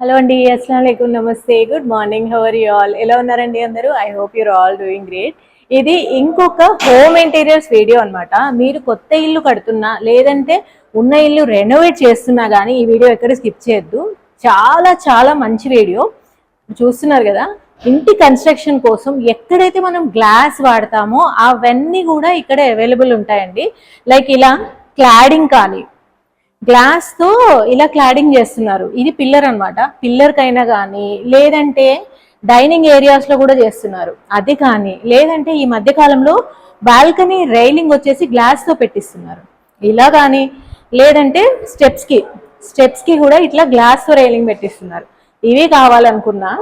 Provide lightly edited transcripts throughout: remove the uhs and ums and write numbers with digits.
Hello అండి, అస్సలాము అలైకుం, నమస్తే, good morning, how are you all? ఎలా ఉన్నారండి అందరూ? I hope your all doing great. ఇది ఇంకొక హోమ్ ఇంటీరియర్స్ వీడియో అనమాట. మీరు కొత్త ఇల్లు కడుతున్నా లేదంటే ఉన్న ఇల్లు రెనోవేట్ చేస్తున్నా కానీ ఈ వీడియో ఎక్కడ స్కిప్ చేయొద్దు. చాలా చాలా మంచి వీడియో చూస్తున్నారు కదా. ఇంటి కన్స్ట్రక్షన్ కోసం ఎక్కడైతే మనం గ్లాస్ వాడతామో అవన్నీ కూడా ఇక్కడ అవైలబుల్ ఉంటాయండి. లైక్ ఇలా క్లాడింగ్ కానీ గ్లాస్ తో ఇలా క్లాడింగ్ చేస్తున్నారు. ఇది పిల్లర్ అనమాట. పిల్లర్ కైనా కానీ లేదంటే డైనింగ్ ఏరియాస్ లో కూడా చేస్తున్నారు. అది కానీ లేదంటే ఈ మధ్య కాలంలో బాల్కనీ రైలింగ్ వచ్చేసి గ్లాస్ తో పెట్టిస్తున్నారు. ఇలా కానీ లేదంటే స్టెప్స్ కి కూడా ఇట్లా గ్లాస్ తో రైలింగ్ పెట్టిస్తున్నారు. ఇవి కావాలనుకున్నా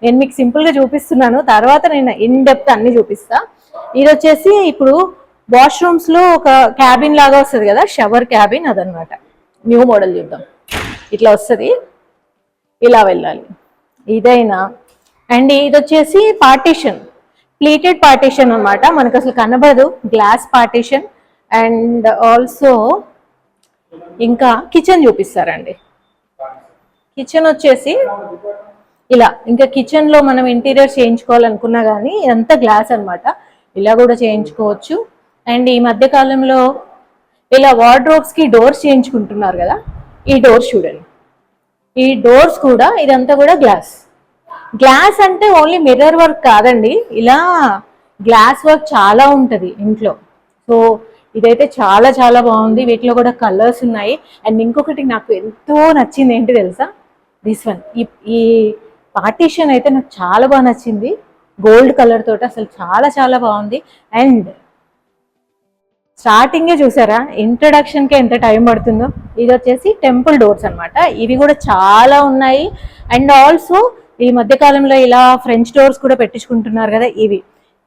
నేను మీకు సింపుల్ గా చూపిస్తున్నాను, తర్వాత నేను ఇన్ డెప్త్ అన్ని చూపిస్తా. ఇది వచ్చేసి ఇప్పుడు వాష్రూమ్స్ లో ఒక క్యాబిన్ లాగా వస్తుంది కదా, షవర్ క్యాబిన్, అదనమాట. న్యూ మోడల్ చూద్దాం. ఇట్లా వస్తుంది, ఇలా వెళ్ళాలి ఇదైనా. అండ్ ఇది వచ్చేసి పార్టీషన్, ప్లీటెడ్ పార్టీషన్ అనమాట. మనకు అసలు కనబడదు, గ్లాస్ పార్టీషన్. అండ్ ఆల్సో ఇంకా కిచెన్ చూపిస్తారండి. కిచెన్ వచ్చేసి ఇలా, ఇంకా కిచెన్ లో మనం ఇంటీరియర్ చేయించుకోవాలనుకున్నా కానీ ఇదంతా గ్లాస్ అనమాట. ఇలా కూడా చేయించుకోవచ్చు. అండ్ ఈ మధ్య కాలంలో ఇలా వార్డ్రోబ్స్ కి డోర్స్ చేయించుకుంటున్నారు కదా. ఈ డోర్స్ చూడండి, ఈ డోర్స్ కూడా ఇదంతా కూడా గ్లాస్ అంటే ఓన్లీ మిర్రర్ వర్క్ కాదండి, ఇలా గ్లాస్ వర్క్ చాలా ఉంటుంది ఇంట్లో. సో ఇదైతే చాలా చాలా బాగుంది. వీటిలో కూడా కలర్స్ ఉన్నాయి. అండ్ ఇంకొకటి నాకు ఎంతో నచ్చింది ఏంటి తెలుసా, దిస్ వన్. ఈ పార్టీషన్ అయితే నాకు చాలా బాగా నచ్చింది. గోల్డ్ కలర్ తోటి అసలు చాలా చాలా బాగుంది. అండ్ స్టార్టింగే చూసారా, ఇంట్రడక్షన్ కి ఎంత టైం పడుతుందో. ఇది వచ్చేసి టెంపుల్ డోర్స్ అనమాట. ఇవి కూడా చాలా ఉన్నాయి. అండ్ ఆల్సో ఈ మధ్య కాలంలో ఇలా ఫ్రెంచ్ డోర్స్ కూడా పెట్టించుకుంటున్నారు కదా. ఇవి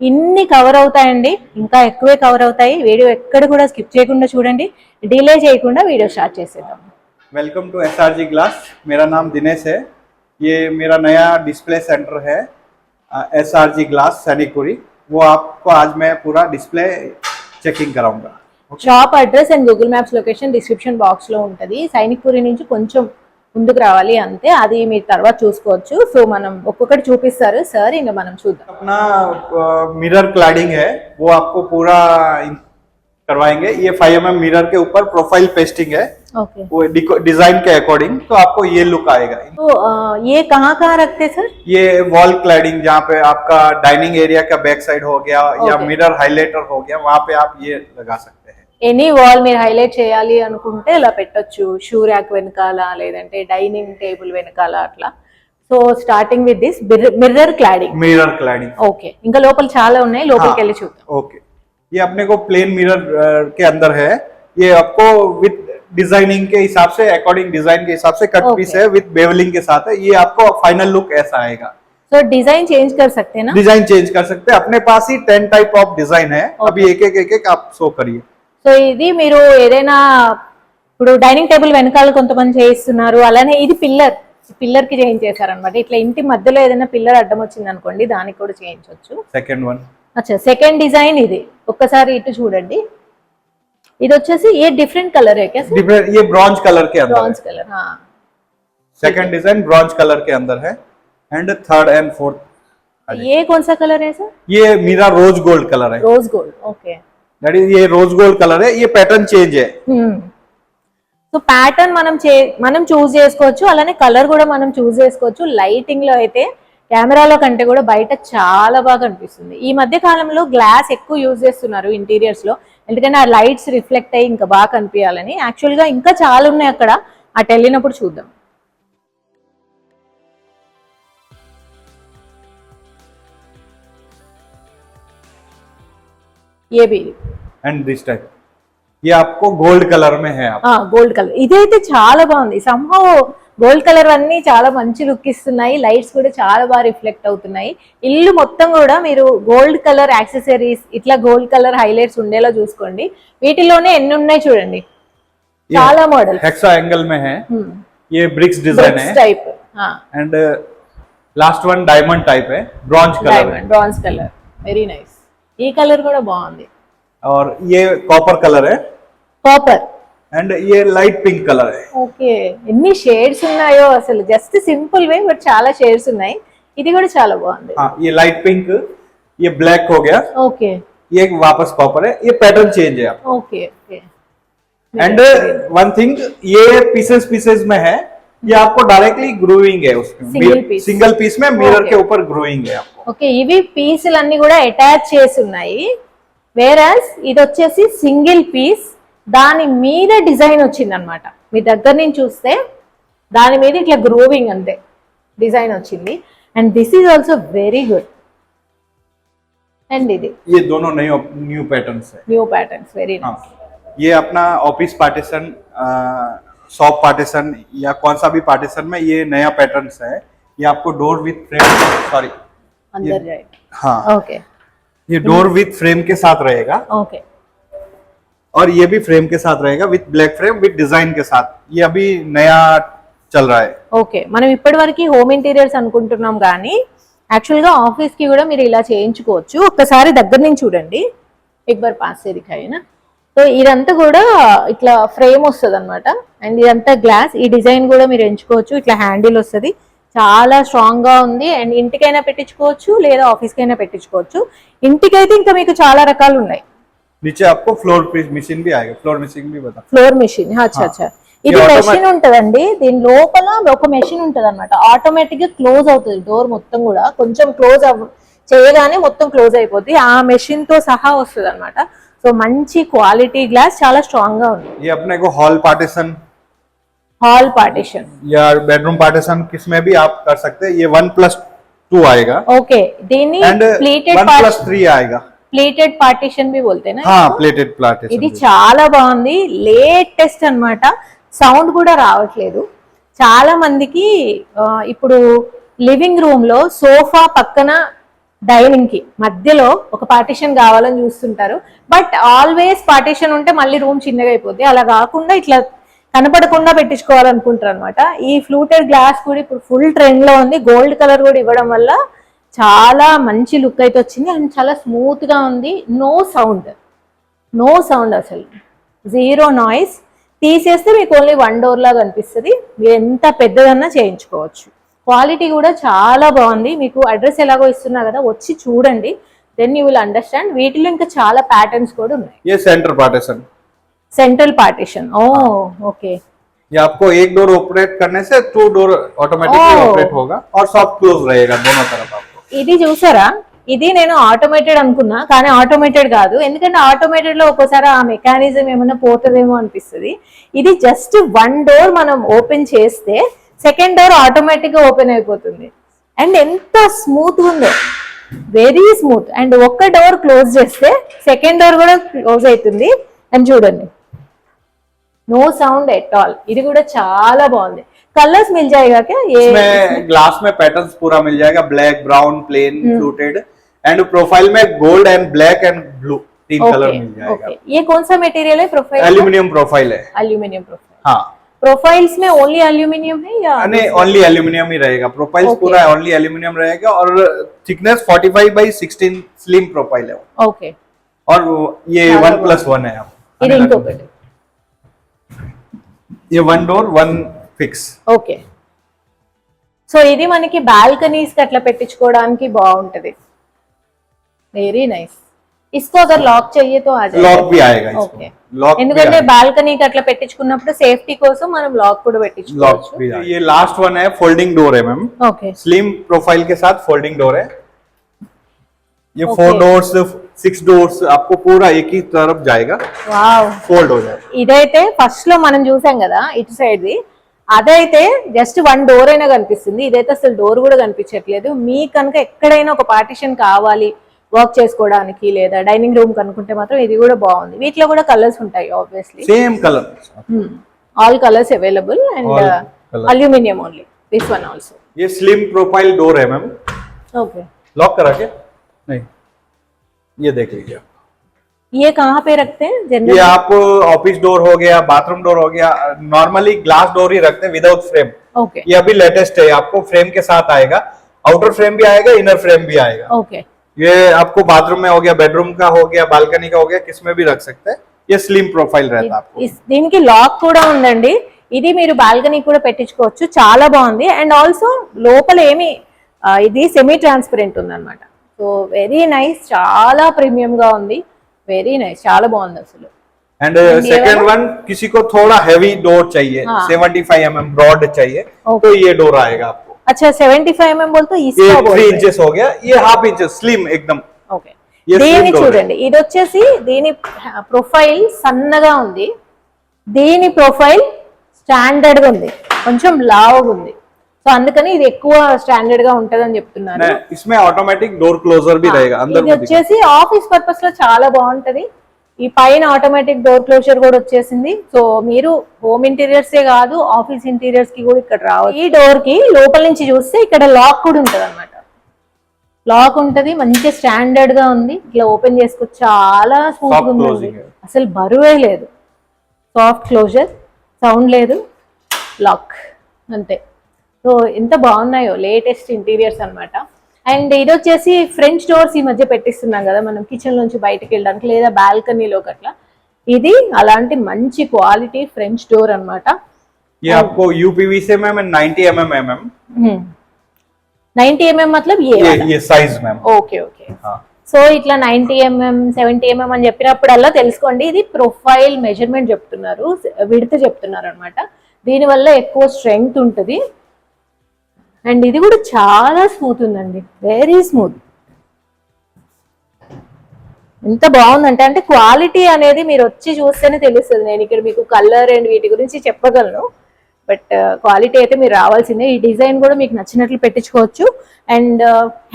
ఇన్ని కవర్ అవుతాయండి, ఇంకా ఎక్కువే కవర్ అవుతాయి. వీడియో ఎక్కడ కూడా స్కిప్ చేయకుండా చూడండి. డిలే చేయకుండా వీడియో స్టార్ట్ చేసేద్దాం. Welcome to SRG glass. मेरा नाम दिनेश है। ये मेरा नया डिस्प्ले सेंटर है एसआरजी ग्लास सैनिकपुरी। वो आपको आज मैं पूरा डिस्प्ले చెకింగ్ कराऊंगा। Shop address and Google maps location description box లో ఉంటుంది. సైనిక్పురి నుంచి కొంచెం ముందుకు రావాలి అంతే, అది మీరు తర్వాత చూసుకోవచ్చు. సో మనం ఒక్కొక్కటి చూపిస్తారు సార్, ఇంకా మనం చూద్దాం. अपना मिरर क्लैडिंग है वो आपको पूरा करवाएंगे। ये 5mm मिरर के ऊपर प्रोफाइल पेस्टिंग है। ओके, वो डिजाइन के अकॉर्डिंग तो आपको ये लुक आएगा। तो ये कहाँ कहाँ रखते सर? ये वॉल क्लैडिंग जहाँ पे आपका डाइनिंग एरिया का बैक साइड हो गया या मिरर हाइलाइटर हो गया, वहाँ पे आप ये लगा सकते हैं। ఎనీ వాల్ మీరు హైలైట్ చేయాలి అనుకుంటే ఇలా పెట్టొచ్చు. షూ ర్యాక్ వెనకాల లేదంటే డైనింగ్ టేబుల్ వెనకాల అట్లా. So starting with this mirror cladding. Okay, ఇంకా లోపల చాలా ఉన్నాయి, లోపలికి వెళ్ళి చూద్దాం. ఓకే, ये अपने को प्लेन मिरर के अंदर है। ये आपको विद डिजाइनिंग के हिसाब से, अकॉर्डिंग डिजाइन के हिसाब से कट पीस है, विद बेवलिंग के साथ है। ये आपको फाइनल लुक ऐसा आएगा। तो डिजाइन चेंज कर सकते हैं ना? डिजाइन चेंज कर सकते हैं। अपने पास ही 10 टाइप ऑफ डिजाइन है। अभी एक एक आप शो करिए। సో ఇది మీరు ఏదైనా ఇప్పుడు డైనింగ్ టేబుల్ వెనకాల కొంతమంది చేయిస్తున్నారు, అలానే ఇది పిల్లర్ కి చేయించేశారనమాట. ఇట్లా ఇంటి మధ్యలో ఏదైనా పిల్లర్ అడ్డం వచ్చింది అనుకోండి, దానికి కూడా చేయించవచ్చు. Second one. అచ్చా, సెకండ్ డిజైన్ ఇది. ఒక్కసారి ఇటు చూడండి. ఇది వచ్చేసి ఏ డిఫరెంట్ కలర్ है क्या? डिफरेंट, ये ब्रॉन्ज कलर के अंदर। ब्रॉन्ज कलर, हाँ। सेकंड डिजाइन ब्रॉन्ज कलर के अंदर है। एंड थर्ड एंड फोर्थ, ये कौन सा कलर है सर? ये मेरा रोज गोल्ड कलर है। Rose gold, okay. That is, ये रोज गोल्ड कलर है। ये पैटर्न चेंज है। సో ప్యాటర్న్ మనం చూస్ చేసుకోవచ్చు, అలానే కలర్ కూడా మనం చూస్ చేసుకోవచ్చు. లైటింగ్ లో అయితే కెమెరాలో కంటే కూడా బయట చాలా బాగా అనిపిస్తుంది. ఈ మధ్య కాలంలో గ్లాస్ ఎక్కువ యూజ్ చేస్తున్నారు ఇంటీరియర్స్ లో, ఎందుకంటే ఆ లైట్స్ రిఫ్లెక్ట్ అయ్యి ఇంకా బాగా కనిపించాలని. యాక్చువల్ గా ఇంకా చాలా ఉన్నాయి అక్కడ, అటు వెళ్ళినప్పుడు చూద్దాం. ये भी एंड दिस टाइप, ये आपको गोल्ड कलर में है। గోల్డ్ కలర్ ఇదైతే చాలా బాగుంది. సంహౌ గోల్డ్ కలర్ అన్ని చాలా మంచి లుక్ ఇస్తున్నాయి. లైట్స్ కూడా చాలా బాగా రిఫ్లెక్ట్ అవుతున్నాయి. ఇల్లు మొత్తం కూడా మీరు గోల్డ్ కలర్ యాక్సెసరీస్, ఇట్లా గోల్డ్ కలర్ హైలైట్స్ ఉండేలా చూసుకోండి. వీటిలోనే ఎన్ని ఉన్నాయి చూడండి, చాలా మోడల్. हेक्सा एंगल में है। ये ब्रिक्स डिजाइन है type. And last one diamond type है, ब्रॉन्ज कलर वेरी नाइस। ఈ కలర్ కూడా బాగుంది. और ये कॉपर कलर है। కాపర్, एंड ये लाइट पिंक कलर है. ఓకే, ఎన్ని షేడ్స్ ఉన్నాయో అసలు, జస్ట్ సింపుల్ వే బట్ చాలా షేడ్స్ ఉన్నాయి. ఇది కూడా చాలా బాగుంది. हाँ, ये लाइट पिंक, ये ब्लैक हो गया, ఓకే ये वापस कॉपर है. ये पैटर्न चेंज है. Okay okay. And one thing, ये पीसेस में है, ये आपको डायरेक्टली ग्रूविंग है Single piece. सिंगल पीस में मिरर Okay. के ऊपर ग्रूविंग है आपको. ఓకే, ఇవి పీసులన్నీ కూడా అటాచ్ చేసి ఉన్నాయి. వేరాస్ ఇది వచ్చేసి సింగిల్ పీస్, దాని మీద డిజైన్ వచ్చింది అనమాట. మీ దగ్గర నుంచి చూస్తే దాని మీద ఇట్లా గ్రూవింగ్ అంతే డిజైన్ వచ్చింది. And this is also very good. And ఇది ये दोनों न्यू पैटर्न्स है. న్యూ ప్యాటర్న్స్, వెరీ हाँ, ये अपना ऑफिस पार्टीशन, शॉप पार्टीशन या कौन सा भी पार्टीशन में ये नया पैटर्न्स है. ये आपको डोर विथ फ्रेम, सॉरी, అందరు జాయి. हाँ, ఓకే ये डोर विथ फ्रेम के साथ रहेगा ఓకే और ये भी फ्रेम के साथ रहेगा with black frame with design के साथ. ये अभी नया चल रहा है. ఓకే. మనం ఇప్పటి వరకు హోమ్ ఇంటీరియర్స్ అనుకుంటున్నాం కానీ యాక్చువల్ గా ఆఫీస్ కి కూడా మీరు ఇలా చేయించుకోవచ్చు. ఒక్కసారి దగ్గర నుంచి చూడండి, ఎక్బర్ పాస్ దిఖాయినా. సో ఇదంతా కూడా ఇట్లా ఫ్రేమ్ వస్తుంది అనమాట. అండ్ ఇదంతా గ్లాస్. ఈ డిజైన్ కూడా మీరు ఎంచుకోవచ్చు. ఇట్లా హ్యాండిల్ వస్తుంది, చాలా స్ట్రాంగ్ గా ఉంది. అండ్ ఇంటికైనా పెట్టించుకోవచ్చు లేదా ఆఫీస్ కైనా పెట్టించుకోవచ్చు. ఇంటికైతే ఇంకా మీకు చాలా రకాలు ఉన్నాయి. नीचे आपको फ्लोर मशीन भी आएगा. फ्लोर मशीन भी बता. ఫ్లోర్ మెషిన్, అచ్చా అచ్చా. ఇది ఇది మెషిన్ ఉంటదండి, దీని లోపల ఒక మెషిన్ ఉంటది అనమాట. ఆటోమేటిక్ గా క్లోజ్ అవుతుంది డోర్ మొత్తం కూడా. కొంచెం క్లోజ్ చేయగానే మొత్తం క్లోజ్ అయిపోద్ది. ఆ మెషిన్ తో సహా వస్తుంది అనమాట. సో మంచి క్వాలిటీ గ్లాస్, చాలా స్ట్రాంగ్ గా ఉంది. ये अपने को हॉल पार्टीशन హాల్ పార్టిషన్, या बेडरूम पार्टीशन किसमें भी आप कर सकते हैं. ये 1+2 आएगा ఓకే. దీన్ని एंड ప్లేటెడ్ 1+3 आएगा. ప్లేటెడ్ పార్టిషన్ బి బోల్తేనా. हाँ, प्लेटेड पार्टीशन. ఇది చాలా బాగుంది, లేటెస్ట్ అన్నమాట. సౌండ్ కూడా రావట్లేదు. చాలా మందికి ఇప్పుడు లివింగ్ రూమ్ లో సోఫా పక్కన డైనింగ్ కి మధ్యలో ఒక పార్టిషన్ కావాలని చూస్తుంటారు. బట్ ఆల్వేస్ పార్టిషన్ ఉంటే మళ్ళీ రూమ్ చిన్నగా అయిపోద్ది. అలా కాకుండా ఇట్లా కనపడకుండా పెట్టించుకోవాలనుకుంటారు అనమాట. ఈ ఫ్లూటెడ్ గ్లాస్ కూడా ఇప్పుడు ఫుల్ ట్రెండ్ లో ఉంది. గోల్డ్ కలర్ కూడా ఇవ్వడం వల్ల చాలా మంచి లుక్ అయితే వచ్చింది. అండ్ చాలా స్మూత్ గా ఉంది. నో సౌండ్ అసలు, జీరో నాయిస్. తీసేస్తే మీకు ఓన్లీ వన్ డోర్ లాగా అనిపిస్తుంది. మీరు ఎంత పెద్దదన్నా చేయించుకోవచ్చు. క్వాలిటీ కూడా చాలా బాగుంది. మీకు అడ్రస్ ఎలాగో ఇస్తున్నా కదా, వచ్చి చూడండి, దెన్ యూ విల్ అండర్స్టాండ్. వీటిలో ఇంకా చాలా ప్యాటర్న్స్ కూడా ఉన్నాయి. ये सेंटर पार्टीशन. సెంట్రల్ పార్టిషన్, ఓ ఓకే. ये आपको एक डोर ऑपरेट करने से 2 डोर ऑटोमेटिकली Oh. ऑपरेट होगा और सॉफ्ट क्लोज रहेगा दोनों तरफ आपको. ఇది చూసారా, ఇది నేను ఆటోమేటెడ్ అనుకున్నా కానీ ఆటోమేటెడ్ కాదు. ఎందుకంటే ఆటోమేటెడ్ లో ఒక్కోసారి ఆ మెకానిజం ఏమైనా పోతుందేమో అనిపిస్తుంది. ఇది జస్ట్ వన్ డోర్ మనం ఓపెన్ చేస్తే సెకండ్ డోర్ ఆటోమేటిక్ గా ఓపెన్ అయిపోతుంది. అండ్ ఎంత స్మూత్ ఉందో, వెరీ స్మూత్. అండ్ ఒక్క డోర్ క్లోజ్ చేస్తే సెకండ్ డోర్ కూడా క్లోజ్ అవుతుంది. అండ్ చూడండి, నో సౌండ్ ఎట్ ఆల్. ఇది కూడా చాలా బాగుంది. कलर्स मिल जाएगा क्या ये? इसमें ग्लास में पैटर्न्स पूरा मिल जाएगा. Black, brown, plain, fluted and profile में gold and black and blue 3 colour मिल जाएगा. ओके. ये कौन सा मटेरियल है? प्रोफाइल, एल्यूमिनियम प्रोफाइल है. Aluminium profile. हाँ, प्रोफाइल्स में ओनली एल्यूमिनियम है या नहीं, ओनली एल्यूमिनियम ही रहेगा. Profile Okay. पूरा ओनली एल्यूमिनियम रहेगा और थिकनेस 45/16 स्लिम प्रोफाइल है. ओके. और ये हाँ, 1+1 है. ఇది ఇంకొకటి. ये 1 डोर 1 फिक्स. ఓకే. సో ఇది మనకి బాల్కనీస్ కి అట్లా పెట్టించుకోవడానికి బాగుంటది. Very nice. इसको अगर लॉक चाहिए तो आ जाएगा. लॉक भी आएगा इसको. ఓకే. लॉक ఎందుకంటే బాల్కనీకి అట్లా పెట్టించుకున్నప్పుడు సేఫ్టీ కోసం మనం లాక్ కూడా लॉक పెట్టించుకోవచ్చు. भी आएगा. ये लास्ट वन है, फोल्डिंग डोर है मैम. ఓకే. स्लिम प्रोफाइल के साथ फोल्डिंग डोर है. ये Okay. 4 डोर्स 6 डोर्स आपको पूरा एक ही तरफ जाएगा, వావ్. फोल्ड हो जाएगा. ఇదైతే ఫస్ట్ లో మనం చూసాం కదా ఇటు సైడ్ ది, అదైతే జస్ట్ వన్ డోర్ అయినా కనిపిస్తుంది. ఇదైతే అసలు డోర్ కూడా కనిపించట్లేదు. మీ కనుక ఎక్కడైనా ఒక పార్టిషన్ కావాలి వర్క్ చేసుకోవడానికి లేదా డైనింగ్ రూమ్ కనుకుంటే మాత్రం ఇది కూడా బాగుంది. వీటిలో కూడా కలర్స్ ఉంటాయి obviously. Same colour. All colours available and All colours. Aluminium only. This one also. ये स्लिम प्रोफाइल डोर है मैम. ఓకే. लॉक करा के नहीं, ये देख लीजिए. ये कहाँ पे रखते हैं ये जनरली? आप ऑफिस डोर हो गया, बाथरूम डोर हो गया, नॉर्मली ग्लास डोर ही रखते हैं विदाउट फ्रेम. ओके. ये अभी लेटेस्ट है, आपको फ्रेम के साथ आएगा. आउटर फ्रेम भी आएगा, इनर फ्रेम भी आएगा. ओके. ये आपको बाथरूम में हो गया, बेडरूम का हो गया, बालकनी का हो गया, किस में भी रख सकते हैं. ये स्लिम प्रोफाइल रहता है आपको। దీనికి లాక్ కూడా ఉందండి. ఇది మీరు బాల్కనీ కూడా పెట్టించుకోవచ్చు. చాలా బాగుంది. అండ్ ఆల్సో లోపల ఏమి ఇది సెమీ ట్రాన్స్పరెంట్ ఉందన్నమాట. సో వెరీ నైస్, చాలా ప్రీమియం గా ఉంది. వెరీ నైస్, చాలా బాగుంది అసలు. एंड सेकंड वन, किसी को थोड़ा हैवी डोर चाहिए, 75 mm ब्रॉड चाहिए, तो ये डोर आएगा आपको। अच्छा 75 mm बोल तो ये इसका 3 इंचेस हो गया, ये हाफ इंच स्लिम एकदम। ఓకే, దీని చూడండి, ఇది వచ్చేసి దీని ప్రొఫైల్ సన్నగా ఉంది, దీని ప్రొఫైల్ స్టాండర్డ్ గా ఉంది, కొంచెం లావుగా ఉంది. సో అందుకని ఇది ఎక్కువ స్టాండర్డ్ గా ఉంటదని చెప్తున్నారు. इसमें ऑटोमेटिक डोर क्लोजर भी रहेगा अंदर। ఇది వచ్చేసి ఆఫీస్ పర్పస్ లో చాలా బాగుంటది. ఈ పైన ఆటోమేటిక్ డోర్ క్లోజర్ కూడా వచ్చేసింది. సో మీరు హోమ్ ఇంటీరియర్స్ ఏ కాదు, ఆఫీస్ ఇంటీరియర్స్ కి కూడా ఇక్కడ రావాలి. ఈ డోర్ కి లోపల నుంచి చూస్తే ఇక్కడ లాక్ కూడా ఉంటది అన్నమాట. లాక్ ఉంటది, మంచి స్టాండర్డ్ గా ఉంది. ఇట్లా ఓపెన్ చేసుకో, చాలా స్మూత్ గా ఉంది, అసలు బరువే లేదు. సాఫ్ట్ క్లోజర్, సౌండ్ లేదు, లాక్ అంతే. సో ఎంత బాగున్నాయో లేటెస్ట్ ఇంటీరియర్స్ అన్నమాట. అండ్ ఇది వచ్చేసి ఫ్రెంచ్ డోర్స్ ఈ మధ్య పెట్టిస్తున్నాం కదా మనం, కిచెన్ నుంచి బయటకు వెళ్ళడానికి లేదా బాల్కనీలోకి అట్లా. ఇది అలాంటి మంచి క్వాలిటీ ఫ్రెంచ్ డోర్ అన్నమాట. ये आपको यूपीवीसी में 90 mm 90 mm मतलब ये size ma'am. Okay okay. So ఇట్లా 90 mm 70 mm అని చెప్పినప్పుడల్లా తెలుసుకోండి, ఇది ప్రొఫైల్ మెజర్మెంట్ చెప్తున్నారు, విడత చెప్తున్నారు అనమాట. దీనివల్ల ఎక్కువ స్ట్రెంగ్త్ ఉంటుంది. అండ్ ఇది కూడా చాలా స్మూత్ ఉందండి, వెరీ స్మూత్. ఎంత బాగుందంటే, అంటే క్వాలిటీ అనేది మీరు వచ్చి చూస్తేనే తెలుస్తుంది. నేను ఇక్కడ మీకు కలర్ అండ్ వీటి గురించి చెప్పగలను, బట్ క్వాలిటీ అయితే మీరు రావాల్సిందే. ఈ డిజైన్ కూడా మీకు నచ్చినట్లు పెట్టించుకోవచ్చు. అండ్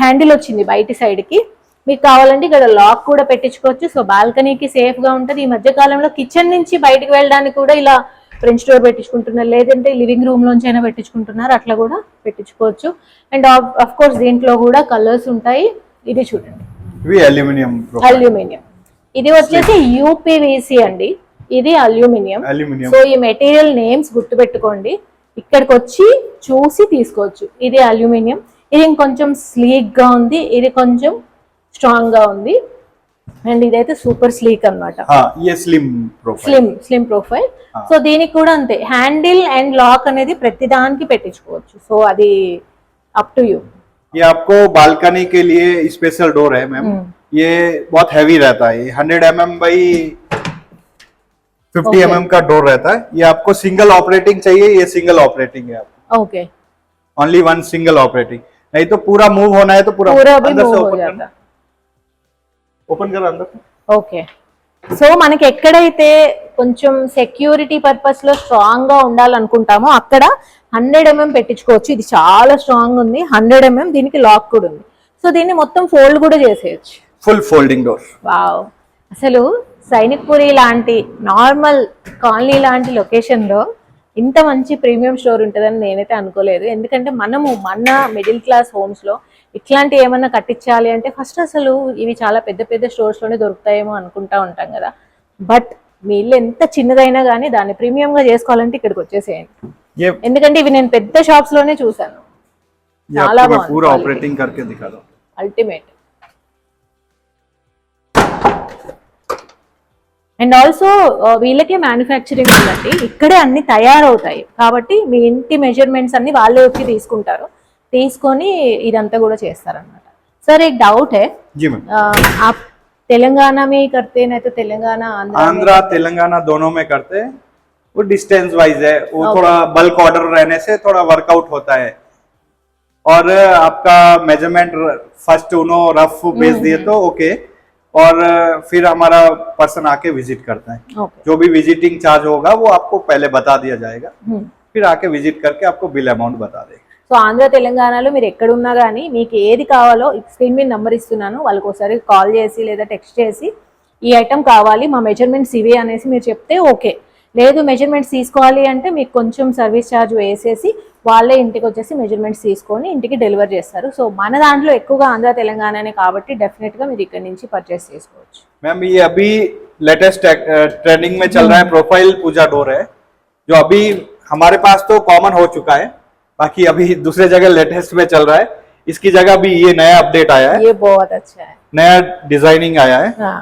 హ్యాండిల్ వచ్చింది బయటి సైడ్ కి, మీకు కావాలంటే ఇక్కడ లాక్ కూడా పెట్టించుకోవచ్చు. సో బాల్కనీకి సేఫ్ గా ఉంటుంది. ఈ మధ్య కాలంలో కిచెన్ నుంచి బయటకు వెళ్ళడానికి కూడా ఇలా ఫ్రెంచ్ డోర్ పెట్టించుకుంటున్నారు, లేదంటే లివింగ్ రూమ్ లోంచి అయినా పెట్టించుకుంటున్నారు, అట్లా కూడా పెట్టించుకోవచ్చు. అండ్ ఆఫ్ కోర్స్ దీంట్లో కూడా కలర్స్ ఉంటాయి. ఇది చూడండి, అల్యూమినియం. ఇది వచ్చేసి యూపీవీసీ అండి, ఇది అల్యూమినియం. సో ఈ మెటీరియల్ నేమ్స్ గుర్తుపెట్టుకోండి, ఇక్కడికి వచ్చి చూసి తీసుకోవచ్చు. ఇది అల్యూమినియం, ఇది ఇంకొంచెం స్లీక్ గా ఉంది, ఇది కొంచెం స్ట్రాంగ్ గా ఉంది. అండ్ ఇదైతే సూపర్ స్లీక్ అన్నమాట, స్లిమ్ ప్రొఫైల్. సో దీనికి కూడా అంతే, హ్యాండిల్ అండ్ లాక్ అనేది ప్రతి దానికి పెట్టించుకోవచ్చు. సో అది అప్ టు యూ. ये आपको बालकनी के लिए स्पेशल डोर है मैम। ये बहुत हैवी रहता है, 100 mm बाई 50 mm का डोर रहता है। ये आपको सिंगल ऑपरेटिंग चाहिए, ये सिंगल ऑपरेटिंग है आपको। Okay, only one single operating, नहीं तो पूरा मूव होना है तो पूरा भी अंदर से मूव हो जाता। ఓపెన్ కరా అందరూ. ఓకే, సో మనకి ఎక్కడైతే కొంచెం సెక్యూరిటీ పర్పస్ లో స్ట్రాంగ్ గా ఉండాలనుకుంటామో అక్కడ 100 mm పెట్టించుకోవచ్చు. ఇది చాలా స్ట్రాంగ్ ఉంది, 100 mm. దీనికి లాక్ కూడా ఉంది. సో దీన్ని మొత్తం ఫోల్డ్ కూడా చేసేయచ్చు, ఫుల్ ఫోల్డింగ్ డోర్. వావ్, అసలు సైనిక్పురి లాంటి నార్మల్ కాలనీ లాంటి లొకేషన్ లో ఇంత మంచి ప్రీమియం స్టోర్ ఉంటుందని నేనైతే అనుకోలేదు. ఎందుకంటే మనము మన మిడిల్ క్లాస్ హోమ్స్ లో ఇట్లాంటి ఏమన్నా కట్టించాలి అంటే ఫస్ట్ అసలు ఇవి చాలా పెద్ద పెద్ద స్టోర్స్ లోనే దొరుకుతాయేమో అనుకుంటా ఉంటాం కదా. బట్ మీ ఇల్లు ఎంత చిన్నదైనా కానీ దాన్ని ప్రీమియం గా చేసుకోవాలంటే ఇక్కడికి వచ్చేసేయండి. ఎందుకంటే ఇవి నేను పెద్ద షాప్స్ లోనే చూసాను, చాలా బాగుంది, అల్టిమేట్. అండ్ ఆల్సో వీళ్ళకే మ్యానుఫ్యాక్చరింగ్ ఉందండి, ఇక్కడే అన్ని తయారవుతాయి కాబట్టి మీ ఇంటి మెజర్మెంట్స్ అన్ని వాళ్ళే వచ్చి తీసుకుంటారు, తీసుకొని ఇదంతా కూడా చేస్తారన్నమాట. सर एक डाउट है जी मैम, आप तेलंगाना में ही करते हैं, नहीं तो तेलंगाना आंध्रा तेलंगाना दोनों में करते हैं। वो डिस्टेंस वाइज है, वो थोड़ा बल्क ऑर्डर रहने से थोड़ा वर्कआउट होता है। और आपका मेजरमेंट फर्स्ट उन्होंने रफ भेज दिए तो ओके, और फिर हमारा पर्सन आके विजिट करता है। जो भी विजिटिंग चार्ज होगा वो आपको पहले बता दिया जाएगा, फिर आके विजिट करके आपको बिल अमाउंट बता देगा। సో ఆంధ్ర తెలంగాణలో మీరు ఎక్కడున్నా కానీ మీకు ఏది కావాలో స్క్రీన్ మీద నెంబర్ ఇస్తున్నాను, వాళ్ళకి ఒకసారి కాల్ చేసి లేదా టెక్స్ట్ చేసి ఈ ఐటమ్ కావాలి మా మెజర్మెంట్స్ ఇవే అనేసి మీరు చెప్తే ఓకే. లేదు మెజర్మెంట్స్ తీసుకోవాలి అంటే మీకు కొంచెం సర్వీస్ ఛార్జ్ వేసేసి వాళ్ళే ఇంటికి వచ్చేసి మెజర్మెంట్స్ తీసుకొని ఇంటికి డెలివర్ చేస్తారు. సో మన దాంట్లో ఎక్కువగా ఆంధ్ర తెలంగాణనే కాబట్టి డెఫినెట్ గా మీరు ఇక్కడ నుంచి పర్చేస్ చేసుకోవచ్చు. मैम ये अभी लेटेस्ट ट्रेंडिंग में चल रहा है प्रोफाइल पूजा डोर है, जो अभी हमारे पास तो कॉमन हो चुका है, बाकी अभी दूसरे जगह लेटेस्ट में चल रहा है। इसकी जगह भी ये नया अपडेट आया है, ये बहुत अच्छा है, नया डिजाइनिंग आया है। हाँ,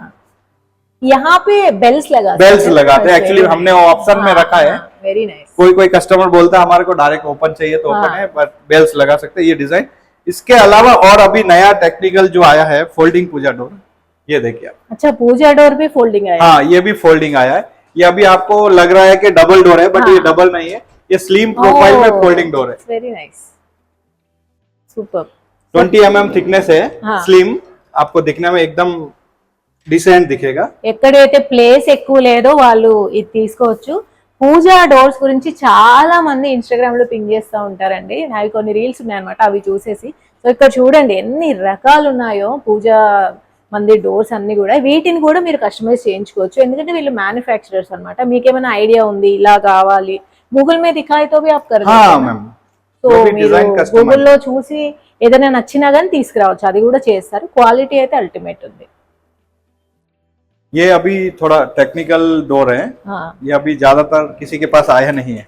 यहाँ पे बेल्स लगाते हैं एक्चुअली, हमने ऑप्शन में रखा है। Very nice. कोई कस्टमर बोलता है हमारे को डायरेक्ट ओपन चाहिए तो ओपन है, बट बेल्स लगा सकते हैं। ये डिजाइन, इसके अलावा और अभी नया टेक्निकल जो आया है फोल्डिंग पूजा डोर, ये देखिए आप। अच्छा, पूजा डोर भी फोल्डिंग आया? हाँ, ये भी फोल्डिंग आया है। ये अभी आपको लग रहा है कि डबल डोर है, बट ये डबल नहीं है, ये स्लिम प्रोफाइल में फोल्डिंग डोर है। Very nice, super. 20 mm thickness है, स्लिम, आपको दिखने में एकदम डिसेंट दिखेगा। ఎక్కడైతే ప్లేస్ ఎక్కువ లేదో వాళ్ళు ఇది తీసుకోవచ్చు। పూజా డోర్స్ గురించి చాలా మంది ఇన్స్టాగ్రామ్ లో పింగ్ చేస్తూ ఉంటారండి, నావి కొన్ని రీల్స్ ఉన్నాయన్నమాట, అవి చూసేసి। సో ఇక్కడ చూడండి ఎన్ని రకాలు ఉన్నాయో పూజా మంది డోర్స్ అన్ని కూడా, వీటిని కూడా మీరు కస్టమైజ్ చేయించుకోవచ్చు, ఎందుకంటే వీళ్ళు మ్యానుఫ్యాక్చరర్స్ అన్నమాట। మీకేమైనా ఐడియా ఉంది ఇలా కావాలి, గూగుల్ మీద దిఖాయితో भी आप कर सकते हैं। సో మీరు గూగుల్లో చూసి ఏదైనా నచ్చినా కానీ తీసుకురావచ్చు, అది కూడా చేస్తారు। క్వాలిటీ అయితే అల్టిమేట్ ఉంది। ये अभी थोड़ा टेक्निकल डोर है। हाँ। ये अभी ज्यादातर किसी के पास आया नहीं है,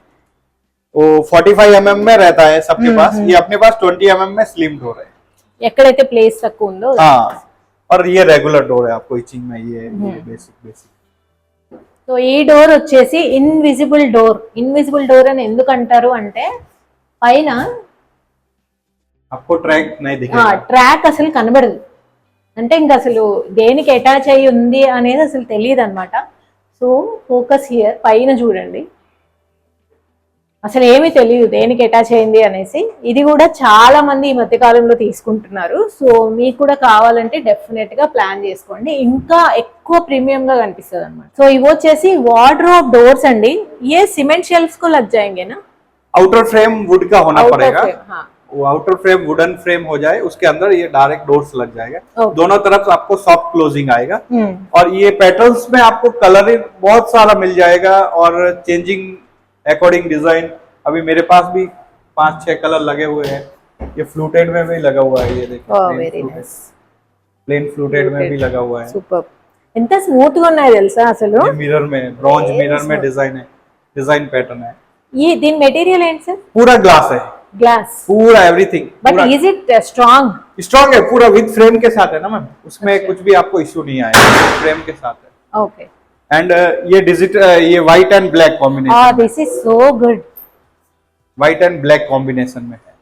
वो 45 mm में रहता है सबके पास, ये अपने पास 20 mm में स्लिम डोर है, ఎక్కడైతే ప్లేస్ తక్కువ ఉందో। हाँ, और ये रेगुलर डोर है आपको इचिंग में, ये बेसिक। సో ఈ డోర్ వచ్చేసి ఇన్విజిబుల్ డోర్। ఇన్విజిబుల్ డోర్ అని ఎందుకు అంటారు అంటే పైన आपको ट्रैक नहीं दिखेगा, ట్రాక్ అసలు కనబడదు, అంటే ఇంకా అసలు దేనికి అటాచ్ అయ్యి ఉంది అనేది అసలు తెలియదు అనమాట। సో ఫోకస్ హియర్, పైన చూడండి, అసలు ఏమీ తెలియదు దేనికి అటాచ్ అయింది అనేసి। ఇది కూడా చాలా మంది ఈ మధ్య కాలంలో తీసుకుంటున్నారు। సో మీకు కూడా కావాలంటే డెఫినెట్ గా ప్లాన్ చేసుకోండి, ఇంకా ఎక్కువ ప్రీమియం గా కనిపిస్తుంది అనమాట। సో ఇవి వచ్చేసి వార్డ్రోబ్ డోర్స్ అండి। ये सीमेंट शेल्फ्स को लग जाएंगे ना? आउटर फ्रेम वुड का होना पड़ेगा। वो आउटर फ्रेम वुडन फ्रेम हो जाए, उसके अंदर ये डायरेक्ट डोर्स लग जाएगा। दोनों तरफ आपको सॉफ्ट क्लोजिंग आएगा, और ये पैटर्न्स में आपको कलरिंग बहुत सारा मिल जाएगा, और चेंजिंग अकॉर्डिंग डिजाइन। अभी मेरे पास भी 5-6 कलर लगे हुए हैं। ये फ्लूटेड में भी लगा हुआ है, ये देखिए प्लेन फ्लूटेड में भी लगा हुआ है। సూపర్, ఎంత స్మూత్ గా ఉన్నాయి తెలుసా అసలు। मिरर में, ब्रॉन्ज मिरर में डिजाइन है, डिजाइन पैटर्न है। ये దీని మెటీరియల్ ఏంటి సార్? पूरा ग्लास है, ग्लास पूरा everything. But is it strong? Strong है पूरा, विद फ्रेम के साथ है ना मैम, उसमें कुछ भी आपको इश्यू नहीं आएगा, फ्रेम के साथ है। ओके। एंड ये डिजिटल, ये white and black combination, this is so good. White and black combination में है,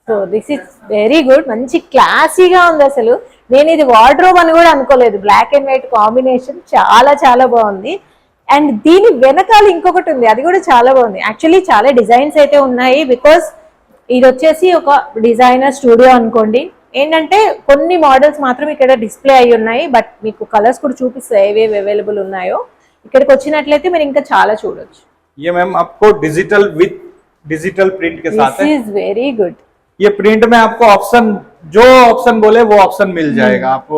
so this is very good, మంచి క్లాసీగా ఉంది అసలు। నేను ఇది వార్డ్రోబ్ అని కూడా అనుకోలేదు, బ్లాక్ అండ్ వైట్ కాంబినేషన్ చాలా చాలా బాగుంది। అండ్ దీని వెనకాల ఇంకొకటి ఉంది, అది కూడా చాలా బాగుంది। యాక్చువల్లీ చాలా డిజైన్స్ అయితే ఉన్నాయి, బికాస్ ఇది వచ్చేసి ఒక డిజైనర్ స్టూడియో అనుకోండి। ఏంటంటే కొన్ని మోడల్స్ మాత్రం ఇక్కడ డిస్ప్లే అయి ఉన్నాయి, బట్ మీకు కలర్స్ కూడా చూపిస్తాయి ఏవేవి అవైలబుల్ ఉన్నాయో। ఇక్కడికి వచ్చినట్లయితే మీరు ఇంకా చాలా చూడొచ్చు। ये मैम आपको डिजिटल विद डिजिटल प्रिंट के साथ है। This is very good. ये प्रिंट में आपको ऑप्शन, जो ऑप्शन बोले वो ऑप्शन मिल जाएगा। आप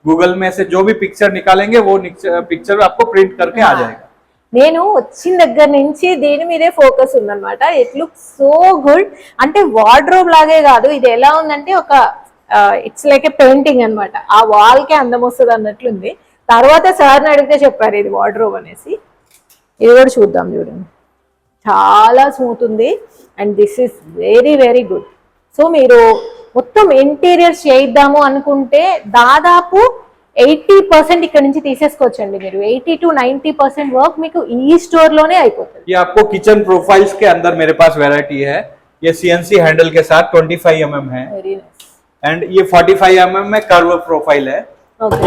गूगल में से जो भी पिक्चर निकालेंगे वो पिक्चर आपको प्रिंट करके आ जाएगा। నేను వచ్చిన దగ్గర నుంచి దీని మీదే ఫోకస్ ఉందన్నమాట। ఇట్ లుక్స్ సో గుడ్, అంటే వార్డ్రోబ్ లాగే కాదు, ఇది ఎలా ఉందంటే ఒక ఇట్స్ లైక్ ఏ పెయింటింగ్ అనమాట, ఆ వాల్ కే అందం వస్తుంది అన్నట్లుంది। తర్వాత సార్ని అడిగితే చెప్పారు ఇది వార్డ్రోబ్ అనేసి। ఇది కూడా చూద్దాం, చూడండి చాలా స్మూత్ ఉంది, and this is very very good. So మీరు మొత్తం ఇంటీరియర్స్ చేయిద్దాము అనుకుంటే దాదాపు 80% ఇక్కడ నుంచి తీసేసుకోవచ్చండి మీరు। 80 to 90% వర్క్ మీకు ఈ స్టోర్ లోనే అయిపోతుంది। ये आपको किचन प्रोफाइल्स के अंदर मेरे पास वैरायटी है। ये CNC हैंडल के साथ 25 mm है, एंड ये 45 mm में कर्व प्रोफाइल है।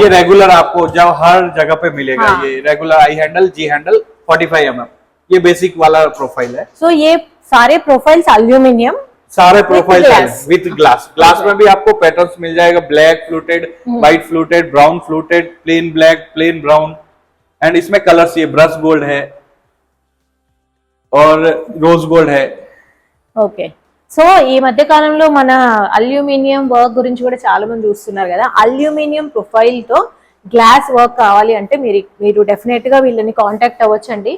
ये रेगुलर आपको जब हर जगह पे मिलेगा। ये regular I handle, G handle 45 mm, ये बेसिक वाला प्रोफाइल है। सो ये सारे प्रोफाइल्स एल्यूमिनियम, सारे प्रोफाइल विथ ग्लास। ग्लास में भी आपको पैटर्न्स मिल जाएगा, black fluted, white fluted, brown fluted, plain black, plain brown, and इसमें कलर्स ये ब्रश गोल्ड है और रोज गोल्ड है। ఓకే। సో ఈ మధ్య కాలంలో మన అల్యూమినియం వర్క్ గురించి కూడా చాలా మంది చూస్తున్నారు కదా। అల్యూమినియం ప్రొఫైల్ తో గ్లాస్ వర్క్ కావాలి అంటే మీరు డెఫినెట్ గా వీళ్ళని కాంటాక్ట్ అవ్వచ్చండి।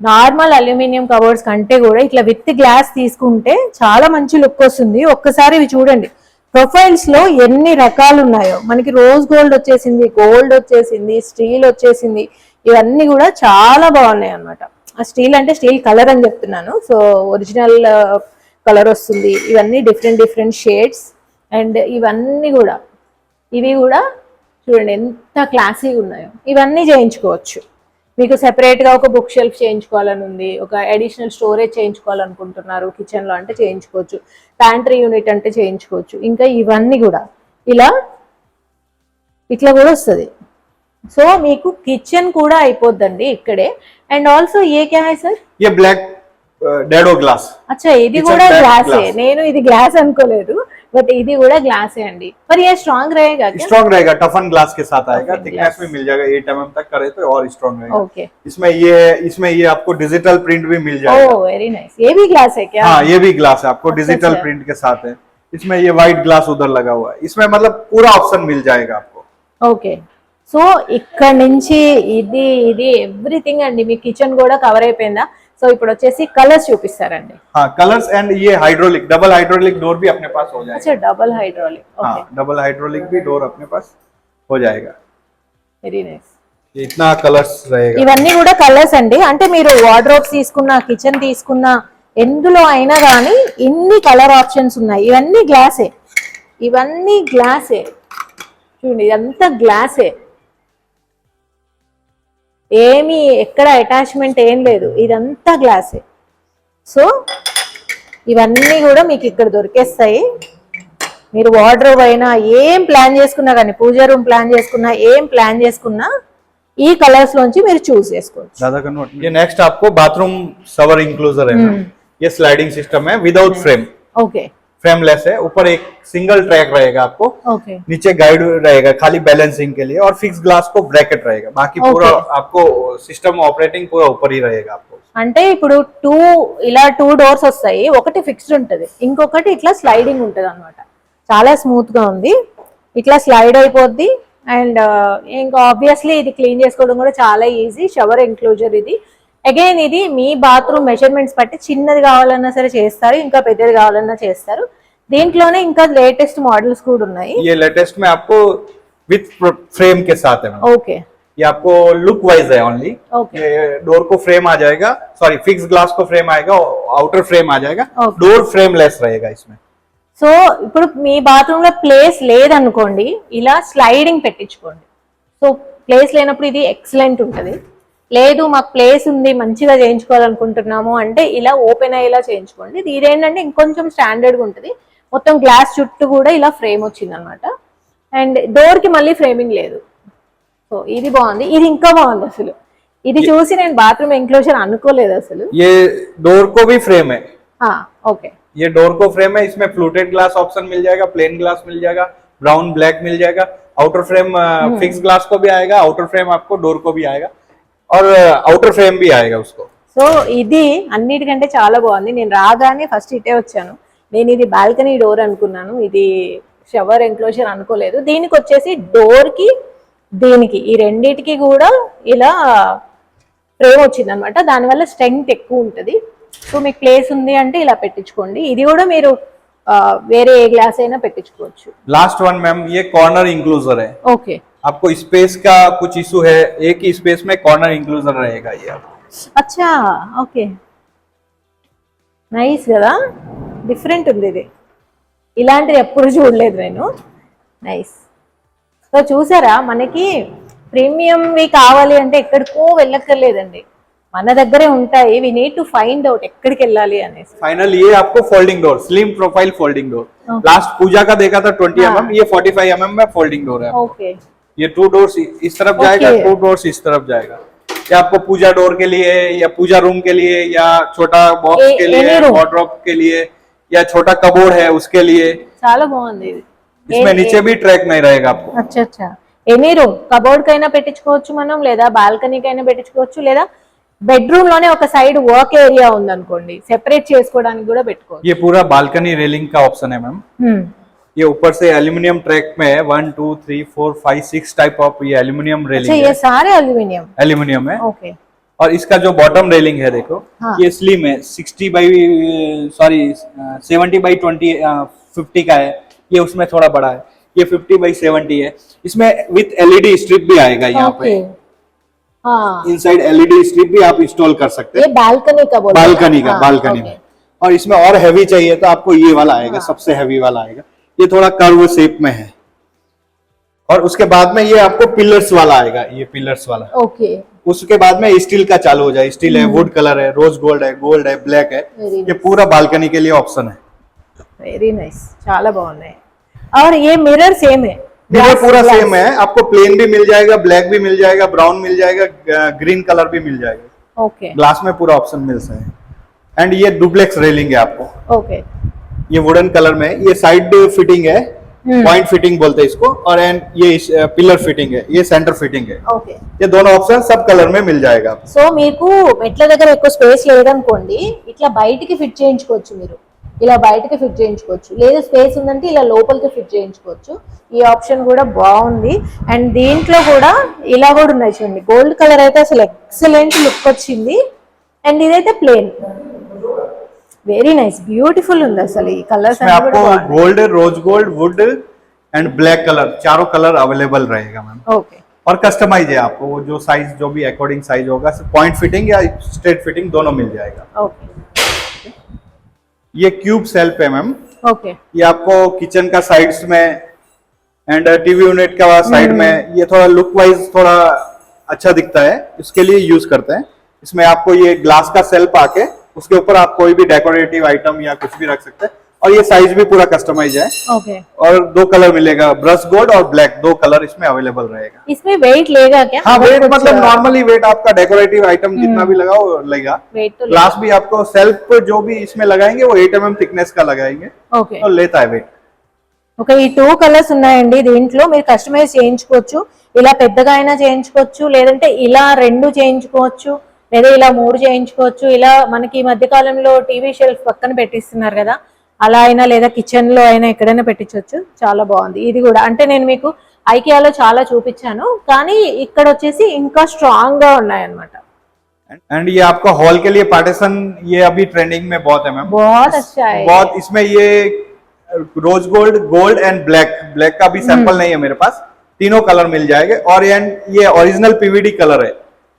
నార్మల్ అల్యూమినియం కవర్స్ కంటే కూడా ఇట్లా విత్ గ్లాస్ తీసుకుంటే చాలా మంచి లుక్ వస్తుంది। ఒక్కసారి ఇవి చూడండి, ప్రొఫైల్స్ లో ఎన్ని రకాలు ఉన్నాయో, మనకి రోజ్ గోల్డ్ వచ్చేసింది, గోల్డ్ వచ్చేసింది, స్టీల్ వచ్చేసింది, ఇవన్నీ కూడా చాలా బాగున్నాయి అన్నమాట। ఆ స్టీల్ అంటే స్టీల్ కలర్ అని చెప్తున్నాను, సో ఒరిజినల్ కలర్ వస్తుంది, ఇవన్నీ డిఫరెంట్ షేడ్స్, అండ్ ఇవన్నీ కూడా ఇవి కూడా చూడండి ఎంత క్లాసీగా ఉన్నాయో. ఇవన్నీ చేయించుకోవచ్చు. మీకు సెపరేట్గా ఒక బుక్ షెల్ఫ్ చేయించుకోవాలని ఉంది, ఒక అడిషనల్ స్టోరేజ్ చేయించుకోవాలనుకుంటున్నారు కిచెన్లో అంటే చేయించుకోవచ్చు, ప్యాంట్రీ యూనిట్ అంటే చేయించుకోవచ్చు. ఇంకా ఇవన్నీ కూడా ఇట్లా కూడా వస్తుంది. సో మీకు కిచెన్ కూడా అయిపోద్దండి ఇక్కడే. అండ్ ఆల్సో ఏ క్యా హై సార్? ये ब्लैक डेडो ग्लास. అచ్చా, ఇది కూడా గ్లాసే. నేను ఇది గ్లాస్ అనుకోలేదు, बट ఇది కూడా గ్లాసే అండి. पर ये स्ट्रांग रहेगा क्या? स्ट्रॉन्ग रहेगा, टफन ग्लास के साथ आएगा, थिकनेस में मिल जाएगा, 8 mm तक करे तो और स्ट्रॉन्ग रहेगा. ओके. इसमें ये आपको डिजिटल प्रिंट भी मिल जाएगा. Oh very nice. ये भी ग्लास है क्या? हाँ, ये भी ग्लास है, आपको डिजिटल प्रिंट के साथ है. इसमें ये व्हाइट ग्लास उधर लगा हुआ है. इसमें मतलब पूरा ऑप्शन मिल जाएगा आपको. ఓకే. సో ఇక్కడ నుంచి ఇది ఎవ్రీథింగ్ అండి. మీ కిచెన్ కూడా కవర్ అయిపోయిందా? సో ఇప్పుడు వచ్చేసి కలర్స్ చూపిస్తారండి. हाँ, कलर्स एंड ये हाइड्रोलिक, डबल हाइड्रोलिक डोर भी अपने पास हो जाएगा. अच्छा, डबल हाइड्रोलिक. हाँ, ओके, डबल हाइड्रोलिक भी डोर अपने पास हो जाएगा. Very nice. ये इतना कलर्स रहेगा. ఇవన్నీ కూడా కలర్స్ అండి. అంటే మీరు వార్డ్రోబ్స్ తీసుకున్నా, కిచెన్ తీసుకున్నా, ఎందులో అయినా కానీ ఇన్ని కలర్ ఆప్షన్స్ ఉన్నాయి. ఇవన్నీ గ్లాసే, చూడండి ఇదంతా గ్లాసే. ఏమి ఎక్కడ అటాచ్మెంట్ ఏం లేదు, ఇదంతా గ్లాసే. సో ఇవన్నీ కూడా మీకు ఇక్కడ దొరికేస్తాయి. మీరు వార్డ్రోబ్ అయినా ఏం ప్లాన్ చేసుకున్నా కానీ, పూజా రూమ్ ప్లాన్ చేసుకున్నా, ఏం ప్లాన్ చేసుకున్నా ఈ కలర్స్ లోంచి మీరు చూస్ చేసుకోవచ్చు. ये नेक्स्ट आपको बाथरूम शवर इंक्लूजर है. ये स्लाइडिंग सिस्टम है विदाउट फ्रेम. ఓకే, फ्रेमलेस है. ऊपर एक सिंगल ट्रैक रहेगा आपको, ఓకే, नीचे गाइड रहेगा खाली बैलेंसिंग के लिए, और फिक्स ग्लास को ब्रैकेट रहेगा. बाकी पूरा आपको सिस्टम ऑपरेटिंग पूरा ऊपर ही रहेगा आपको. అంటే ఇప్పుడు ఇలా టూ డోర్స్ వస్తాయి. ఒకటి ఫిక్స్డ్ ఉంటది, ఇంకొకటి ఇట్లా స్లైడింగ్ ఉంటది అన్నమాట. చాలా స్మూత్ గా ఉంది, ఇట్లా స్లైడ్ అయిపోద్ది. అండ్ ఇంకా ఆబ్వియస్లీ ఇది క్లీన్ చేసుకోవడం కూడా చాలా ఈజీ. షవర్ ఎంక్లోజర్ ఇది. అగైన్ ఇది మీ బాత్రూమ్ మెజర్మెంట్స్ బట్టి చిన్నది కావాలన్నా సరే చేస్తారు, ఇంకా పెద్దది కావాలన్నా చేస్తారు. దీంట్లోనే ఇంకా లేటెస్ట్ మోడల్స్ కూడా ఉన్నాయి. ये लेटेस्ट में आपको विथ फ्रेम के साथ है. ఓకే, ये आपको लुक वाइज है ओनली. Okay. ये डोर को फ्रेम आ जाएगा, सॉरी फिक्स ग्लास को फ्रेम आएगा, आउटर फ्रेम आ जाएगा. Okay. डोर फ्रेमलेस रहेगा इसमें. సో ఇప్పుడు మీ బాత్రూమ్ లో ప్లేస్ లేదనుకోండి, ఇలా స్లైడింగ్ పెట్టించుకోండి. సో ప్లేస్ లేనప్పుడు ఇది ఎక్సలెంట్ ఉంటుంది. లేదు మాకు ప్లేస్ ఉంది, మంచిగా చేయించుకోవాలనుకుంటున్నాము అంటే ఇలా ఓపెన్ అయ్యేలా చేయించుకోండి. ఇదేంటంటే ఇంకొంచెం స్టాండర్డ్గా ఉంటుంది. మొత్తం గ్లాస్ చుట్టూ కూడా ఇలా ఫ్రేమ్ వచ్చింది అనమాట. అండ్ డోర్ కి మళ్ళీ ఫ్రేమింగ్ లేదు. సో ఇది బాగుంది. ఇది ఇంకా బాగుంది అసలు. ఇది చూసి నేను బాత్రూమ్ ఎంక్లోజర్ అనుకోలేదు అసలు. ये डोर को भी फ्रेम है. ఓకే, ये डोर को फ्रेम है. इसमें फ्लूटेड ग्लास ऑप्शन मिल जाएगा, प्लेन ग्लास मिल जाएगा, ब्राउन ब्लैक मिल जाएगा. आउटर फ्रेम फिक्स ग्लास को भी आएगा, आउटर फ्रेम आपको डोर को भी आएगा, और आउटर फ्रेम भी आएगा उसको. సో ఇది అన్నిటికంటే చాలా బాగుంది. నేను రాగానే ఫస్ట్ ఇటే వచ్చాను. నేను ఇది బాల్కనీ డోర్ అనుకున్నాను, ఇది షవర్ ఎంక్లోజర్ అనుకోలేదు. దీనికి వచ్చేసి డోర్ కి దీనికి ఈ రెండిటికి కూడా ఇలా ఫ్రేమ్ వచ్చింది అనమాట. దానివల్ల స్ట్రెంగ్త్ ఎక్కువ ఉంటుంది. సో మీకు ప్లేస్ ఉంది అంటే ఇలా పెట్టించుకోండి. ఇది కూడా మీరు వేరే ఏ గ్లాస్ అయినా పెట్టించుకోవచ్చు. लास्ट वन मैम, ये कॉर्नर इंक्लूजर है. ఓకే, आपको स्पेस का कुछ इशू है, एक ही स्पेस में कॉर्नर इंक्लूजर रहेगा ये. అచ్చా, ఓకే, నైస్ కదా, డిఫరెంట్ ఉంది ఇది. ఇలాంటిది ఎప్పుడు చూడలేదు నేను. నైస్. సో చూసారా, మనకి ప్రీమియంవి కావాలి అంటే ఎక్కడికో వెళ్ళక్కర్లేదండి, మన దగ్గరే ఉంటాయి. We need to find out ఎక్కడికి వెళ్ళాలి అనేసి. फाइनल ये आपको folding door, slim profile folding door. Last Puja का देखा था 20 mm, ये 45 mm में फोल्डिंग डोर है. ఓకే, ये 2 डोर्स इस तरफ जाएगा, 2 डोर्स इस तरफ जाएगा. या आपको पूजा डोर के लिए, या पूजा रूम के लिए, या छोटा बॉक्स के लिए, वार्डरोब के लिए, या छोटा कबोर्ड है उसके लिए. చాలా బాగుంది ఇది. इसमें नीचे भी ट्रैक नहीं रहेगा आपको. అచ్చా అచ్చా, ఎనీ రూమ్ కబోర్డ్ కైనా పెట్టించుకోవచ్చు మనం, లేదా బాల్కనీ కైనా పెట్టించుకోవచ్చు, లేదా బెడ్రూమ్ లోనే ఒక సైడ్ వర్క్ ఏరియా ఉంది అనుకోండి, సెపరేట్ చేసుకోవడానికి కూడా పెట్టుకోవచ్చు. ये पूरा बालकनी रेलिंग का ऑप्शन है मैम. ये ऊपर से एल्यूमिनियम ट्रैक में 1 2 3 4 5 6 टाइप ऑफ ये एल्यूमिनियम अच्छा, रेलिंग ये है. सारे एल्यूमिनियम. एल्यूमिनियम है. ओके, और इसका जो बॉटम रेलिंग है देखो, हाँ. ये स्लिम है, 70/20 50 का है. ये उसमें थोड़ा बड़ा है, ये 50/70 है. इसमें विथ एलईडी स्ट्रिप भी आएगा यहाँ पे. ओके, हाँ, इनसाइड एलईडी स्ट्रिप भी आप इंस्टॉल कर सकते ये हैं. बालकनी का बोल बालकनी का, बालकनी में. और इसमें और हैवी चाहिए तो आपको ये वाला आएगा, हाँ. सबसे हैवी वाला आएगा. ये थोड़ा कर्व शेप में है. और उसके बाद में ये आपको पिलर्स वाला आएगा, ये पिलर्स वाला। ఓకే उसके बाद में स्टील का चालू हो जाए, स्टील है, वुड कलर है, रोज गोल्ड है, ब्लैक है। Very ये पूरा बालकनी के लिए ऑप्शन है। వెరీ నైస్, చాలా బాగున్నాయి. और ये मिरर सेम है, मिरर पूरा glass. सेम है, आपको प्लेन भी मिल जाएगा, ब्लैक भी मिल जाएगा, ब्राउन मिल जाएगा, ग्रीन कलर भी मिल जाएगा। ఓకే ग्लास में पूरा ऑप्शन मिलता है। एंड ये डुप्लेक्स रेलिंग है आपको, ఓకే ये वुडन कलर में, ये साइड फिटिंग है, पॉइंट फिटिंग बोलते हैं इसको, और एंड ये पिलर फिटिंग है, ये सेंटर फिटिंग है। ఓకే. ये दोनों ऑप्शन सब कलर में मिल जाएगा। సో మీకు మెట్ల దగ్గర ఎక్కువ స్పేస్ లేదనుకోండి, ఇట్లా బయటికి ఫిట్ చేయించుకోవచ్చు. మీరు ఇలా బయటకి ఫిట్ చేయించుకోవచ్చు, లేదా స్పేస్ ఉందంటే ఇలా లోపలికి ఫిట్ చేయించుకోవచ్చు. ఈ ఆప్షన్ కూడా బాగుంది. అండ్ దీంట్లో కూడా ఇలా కూడా ఉన్నాయి చూడండి, గోల్డ్ కలర్ అయితే అసలు ఎక్సలెంట్ లుక్ వచ్చింది. అండ్ ఇదైతే ప్లేన్, వెరీ నైస్, బ్యూటిఫుల్ ఉంది అసలు. ఈ కలర్స్ आपको gold, rose gold, wood and black colour, चारों कलर अवेलेबल रहेगा मैम। ఓకే और कस्टमाइज है, आपको वो जो साइज, जो भी अकॉर्डिंग साइज होगा, पॉइंट फिटिंग या स्ट्रेट फिटिंग दोनों मिल जाएगा। ఓకే ये क्यूब सेल्फ है मैम, ఓకే ये आपको किचन का साइड्स में एंड टीवी यूनिट का साइड में, ये थोड़ा लुक वाइज थोड़ा अच्छा दिखता है, इसके लिए यूज करते हैं। इसमें आपको ये ग्लास का सेल्फ आके उसके ऊपर आप कोई भी डेकोरेटिव आइटम या कुछ भी रख सकते हैं। और ये साइज भी पूरा कस्टमाइज है, ఓకే. और दो कलर मिलेगा, ब्रश गोल्ड और ब्लैक, दो कलर इसमें अवेलेबल रहेगा। इसमें वेट लेगा क्या? हाँ, वेट कुछ मतलब नॉर्मली वेट आपका डेकोरेटिव आइटम जितना भी लगा वो लेगा। वेट तो ग्लास भी आपको सेल्फ जो भी इसमें लगाएंगे वो 8 mm थिकनेस का लगाएंगे, ఓకే. तो लेता है वेट। ఓకే, ఈ 2 కలర్స్ ఉన్నాయండి. దీంట్లో మీరు కస్టమైజ్ చేయించుకోవచ్చు, ఇలా పెద్దగా అయినా చేయించుకోవచ్చు, లేదంటే ఇలా 2 చేయించుకోవచ్చు, లేదా ఇలా 3 చేయించుకోవచ్చు. ఇలా మనకి ఈ మధ్య కాలంలో టీవీ షెల్ఫ్ పక్కన పెట్టిస్తున్నారు కదా, అలా అయినా, లేదా కిచెన్ లో అయినా ఎక్కడైనా పెట్టించవచ్చు. చాలా బాగుంది ఇది కూడా. అంటే నేను మీకు ఐకియాలో చాలా చూపించాను, కానీ ఇక్కడ వచ్చేసి ఇంకా స్ట్రాంగ్ గా ఉన్నాయి అన్నమాట. एंड ये आपका हॉल के लिए पार्टीशन, ये अभी ट्रेंडिंग में बहुत है मैम, बहुत अच्छा है, बहुत। इसमें ये रोज गोल्ड एंड ब्लैक का भी सैंपल नहीं है मेरे पास, तीनों कलर मिल जाएंगे। और ये ओरिजिनल पीवीडी कलर है।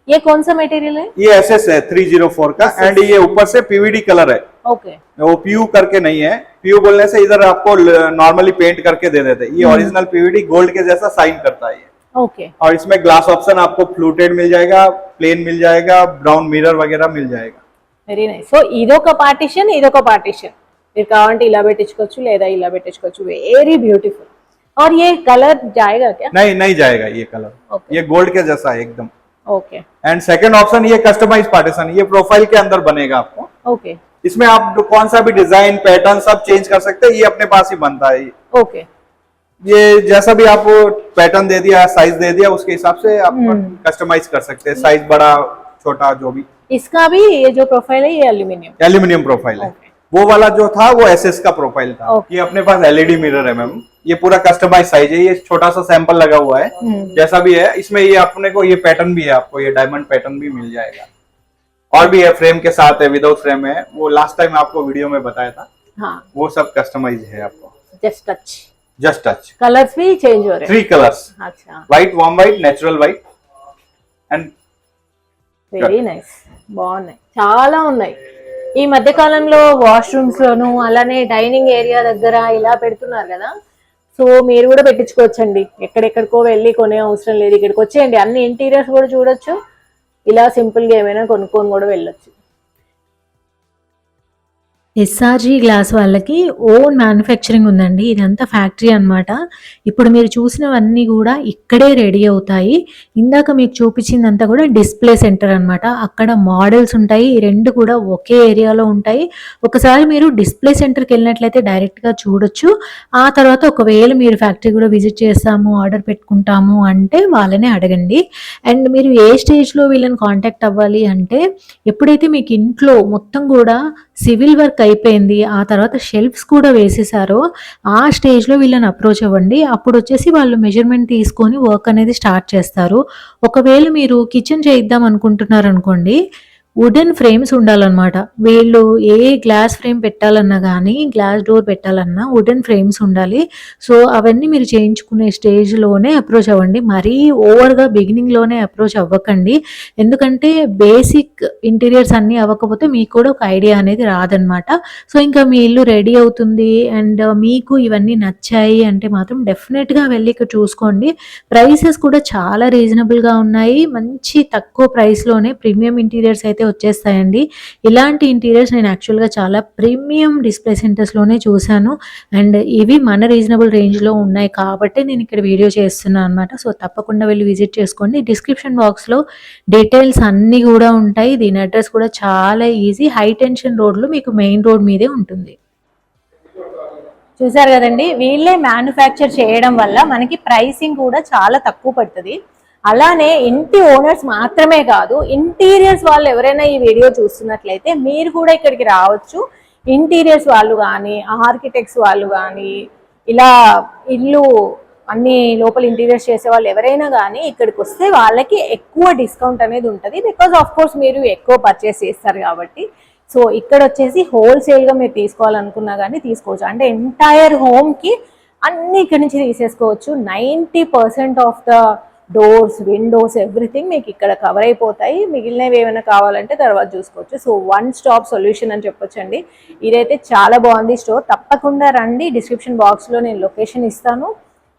ये कौन सा मटेरियल है? ये एसएस है 304 का, एंड ये ऊपर से पीवीडी कलर है, ओके. वो पीयू करके नहीं है। पीयू बोलने से इधर आपको नॉर्मली पेंट करके दे देते हैं। ये ओरिजिनल पीवीडी गोल्ड के जैसा साइन करता है ये। ओके. और इसमें ग्लास ऑप्शन आपको फ्लूटेड मिल जाएगा, प्लेन मिल जाएगा, ब्राउन मिरर वगैरह मिल जाएगा। Very nice. సో ఇదొక పార్టిషన్, ఇదొక పార్టిషన్. మీరు కావాలంటే ఇలా పెట్టించుకోవచ్చు, లేదా ఇలా పెట్టించుకోవచ్చు. Very beautiful. और ये कलर जाएगा क्या? नहीं जाएगा ये कलर, Okay. ये गोल्ड के जैसा है एकदम। ओके एंड सेकंड ऑप्शन ये कस्टमाइज पार्टीशन, ये प्रोफाइल के अंदर बनेगा आपको। ओके इसमें आप कौन सा भी डिजाइन, पैटर्न सब चेंज कर सकते हैं, ये अपने पास ही बनता है। ओके. ये जैसा भी आप पैटर्न दे दिया, साइज दे दिया, उसके हिसाब से आप कस्टमाइज कर सकते हैं, साइज बड़ा छोटा जो भी। इसका भी ये जो प्रोफाइल है ये एल्यूमिनियम प्रोफाइल है। Okay. वो वाला जो था वो एसएस का प्रोफाइल था। Okay. ये अपने पास एलईडी मिरर है मैम, ये पूरा कस्टमाइज साइज है, ये छोटा सा सैंपल लगा हुआ है जैसा भी है। इसमें ये अपने को ये पैटर्न भी है, आपको ये डायमंड पैटर्न भी मिल जाएगा, और भी है फ्रेम के साथ है, विदाउट फ्रेम है। वो लास्ट टाइम आपको वीडियो में बताया था। हाँ, वो सब कस्टमाइज है आपको। Just touch. Just touch, colours भी चेंज हो रहे हैं. 3 कलर्स, अच्छा, white, warm white, natural white and very nice. బాగున్నాయి, చాలా ఉన్నాయి. ఈ మధ్య కాలంలో వాష్రూమ్స్ లోను, అలానే డైనింగ్ ఏరియా దగ్గర ఇలా పెడుతున్నారు కదా. సో మీరు కూడా పెట్టించుకోవచ్చండి. ఎక్కడెక్కడికో వెళ్ళి కొనే అవసరం లేదు, ఇక్కడికి వచ్చేయండి, అన్ని ఇంటీరియర్స్ కూడా చూడొచ్చు. ఇలా సింపుల్ గా ఏమైనా కొనుక్కొని కూడా వెళ్ళొచ్చు. ఎస్ఆర్జీ గ్లాస్ వాళ్ళకి ఓన్ మ్యానుఫ్యాక్చరింగ్ ఉందండి. ఇదంతా ఫ్యాక్టరీ అన్నమాట. ఇప్పుడు మీరు చూసినవన్నీ కూడా ఇక్కడే రెడీ అవుతాయి. ఇందాక మీకు చూపించిందంతా కూడా డిస్ప్లే సెంటర్ అన్నమాట. అక్కడ మోడల్స్ ఉంటాయి. ఈ రెండు కూడా ఒకే ఏరియాలో ఉంటాయి. ఒకసారి మీరు డిస్ప్లే సెంటర్కి వెళ్ళినట్లయితే డైరెక్ట్గా చూడొచ్చు. ఆ తర్వాత ఒకవేళ మీరు ఫ్యాక్టరీ కూడా విజిట్ చేస్తాము, ఆర్డర్ పెట్టుకుంటాము అంటే వాళ్ళనే అడగండి. అండ్ మీరు ఏ స్టేజ్లో వీళ్ళని కాంటాక్ట్ అవ్వాలి అంటే, ఎప్పుడైతే మీకు ఇంట్లో మొత్తం కూడా సివిల్ వర్క్ అయిపోయింది, ఆ తర్వాత షెల్ఫ్స్ కూడా వేసేసారో ఆ స్టేజ్లో వీళ్ళని అప్రోచ్ అవ్వండి. అప్పుడు వచ్చేసి వాళ్ళు మెజర్మెంట్ తీసుకొని వర్క్ అనేది స్టార్ట్ చేస్తారు. ఒకవేళ మీరు కిచెన్ చేయిద్దాం అనుకుంటున్నారు అనుకోండి, వుడెన్ ఫ్రేమ్స్ ఉండాలన్నమాట. వీళ్ళు ఏ గ్లాస్ ఫ్రేమ్ పెట్టాలన్నా గానీ, గ్లాస్ డోర్ పెట్టాలన్నా వుడెన్ ఫ్రేమ్స్ ఉండాలి. సో, అవన్నీ మీరు చేయించుకునే స్టేజ్‌లోనే అప్రోచ్ అవ్వండి. మరీ ఓవర్‌గా బిగినింగ్‌లోనే అప్రోచ్ అవ్వకండి. ఎందుకంటే బేసిక్ ఇంటీరియర్స్ అన్నీ అవ్వకపోతే మీకు కూడా ఒక ఐడియా అనేది రాదనమాట. సో, ఇంకా మీ ఇల్లు రెడీ అవుతుంది అండ్ మీకు ఇవన్నీ నచ్చాయి అంటే మాత్రం డెఫినెట్‌గా వెళ్లి ఇక్కడ చూసుకోండి. ప్రైసెస్ కూడా చాలా రీజనబుల్‌గా ఉన్నాయి. మంచి తక్కువ ప్రైస్‌లోనే ప్రీమియం ఇంటీరియర్స్ అయితే వచ్చేస్తాయండి. ఇలాంటి ఇంటీరియర్స్ నేను యాక్చువల్‌గా చాలా ప్రీమియం డిస్ప్లే సెంటర్స్‌లోనే చూశాను. అండ్ ఇవి మన రీజనబుల్ రేంజ్‌లో ఉన్నాయి కాబట్టి నేను ఇక్కడ వీడియో చేస్తున్నాను అనమాట. సో, తప్పకుండా వెళ్లి విజిట్ చేసుకోండి. డిస్క్రిప్షన్ బాక్స్‌లో డీటెయిల్స్ అన్నీ కూడా ఉంటాయి. దీని అడ్రస్ కూడా చాలా ఈజీ. హై టెన్షన్ రోడ్‌లో మీకు మెయిన్ రోడ్ మీదే ఉంటుంది. చూసారు కదండి, వీళ్ళే మ్యానుఫ్యాక్చర్ చేయడం వల్ల మనకి ప్రైసింగ్ కూడా చాలా తక్కువ పడుతుంది. అలానే ఇంటి ఓనర్స్ మాత్రమే కాదు, ఇంటీరియర్స్ వాళ్ళు ఎవరైనా ఈ వీడియో చూస్తున్నట్లయితే మీరు కూడా ఇక్కడికి రావచ్చు. ఇంటీరియర్స్ వాళ్ళు కానీ, ఆర్కిటెక్ట్స్ వాళ్ళు కానీ, ఇలా ఇల్లు అన్ని లోపల ఇంటీరియర్స్ చేసే వాళ్ళు ఎవరైనా కానీ ఇక్కడికి వస్తే వాళ్ళకి ఎక్కువ డిస్కౌంట్ అనేది ఉంటుంది. బికాజ్ ఆఫ్ కోర్స్ మీరు ఎక్కువ పర్చేస్ చేస్తారు కాబట్టి. సో ఇక్కడ వచ్చేసి హోల్సేల్గా మీరు తీసుకోవాలనుకున్నా కానీ తీసుకోవచ్చు. అంటే ఎంటైర్ హోమ్కి అన్ని ఇక్కడి నుంచి తీసేసుకోవచ్చు. 90% of the doors, Windows, everything మీకు ఇక్కడ కవర్ అయిపోతాయి. మిగిలినవి ఏమైనా కావాలంటే తర్వాత చూసుకోవచ్చు. సో వన్ స్టాప్ సొల్యూషన్ అని చెప్పొచ్చండి. ఇదైతే చాలా బాగుంది స్టోర్. తప్పకుండా రండి. డిస్క్రిప్షన్ బాక్స్లో నేను లొకేషన్ ఇస్తాను.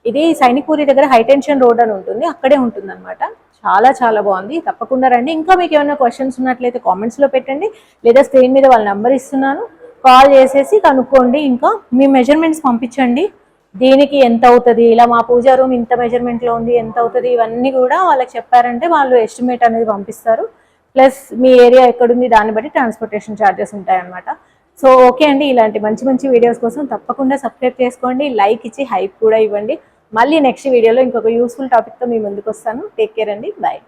ఇది సైనిక్పూరి దగ్గర హైటెన్షన్ రోడ్ అని ఉంటుంది, అక్కడే ఉంటుంది అనమాట. చాలా చాలా బాగుంది. తప్పకుండా రండి. ఇంకా మీకు ఏమైనా క్వశ్చన్స్ ఉన్నట్లయితే కామెంట్స్లో పెట్టండి, లేదా స్క్రీన్ మీద వాళ్ళ నెంబర్ ఇస్తున్నాను, కాల్ చేసేసి కనుక్కోండి. ఇంకా మీ మెజర్మెంట్స్ పంపించండి. దీనికి ఎంత అవుతుంది, ఇలా మా పూజా రూమ్ ఇంత మెజర్మెంట్లో ఉంది, ఎంత అవుతుంది, ఇవన్నీ కూడా వాళ్ళకి చెప్పారంటే వాళ్ళు ఎస్టిమేట్ అనేది పంపిస్తారు. ప్లస్ మీ ఏరియా ఎక్కడుంది దాన్ని బట్టి ట్రాన్స్పోర్టేషన్ ఛార్జెస్ ఉంటాయన్నమాట. సో ఓకే అండి, ఇలాంటి మంచి మంచి వీడియోస్ కోసం తప్పకుండా సబ్స్క్రైబ్ చేసుకోండి, లైక్ ఇచ్చి హైప్ కూడా ఇవ్వండి. మళ్ళీ నెక్స్ట్ వీడియోలో ఇంకొక యూస్ఫుల్ టాపిక్తో మీ ముందుకు వస్తాను. టేక్ కేర్ అండి, బాయ్.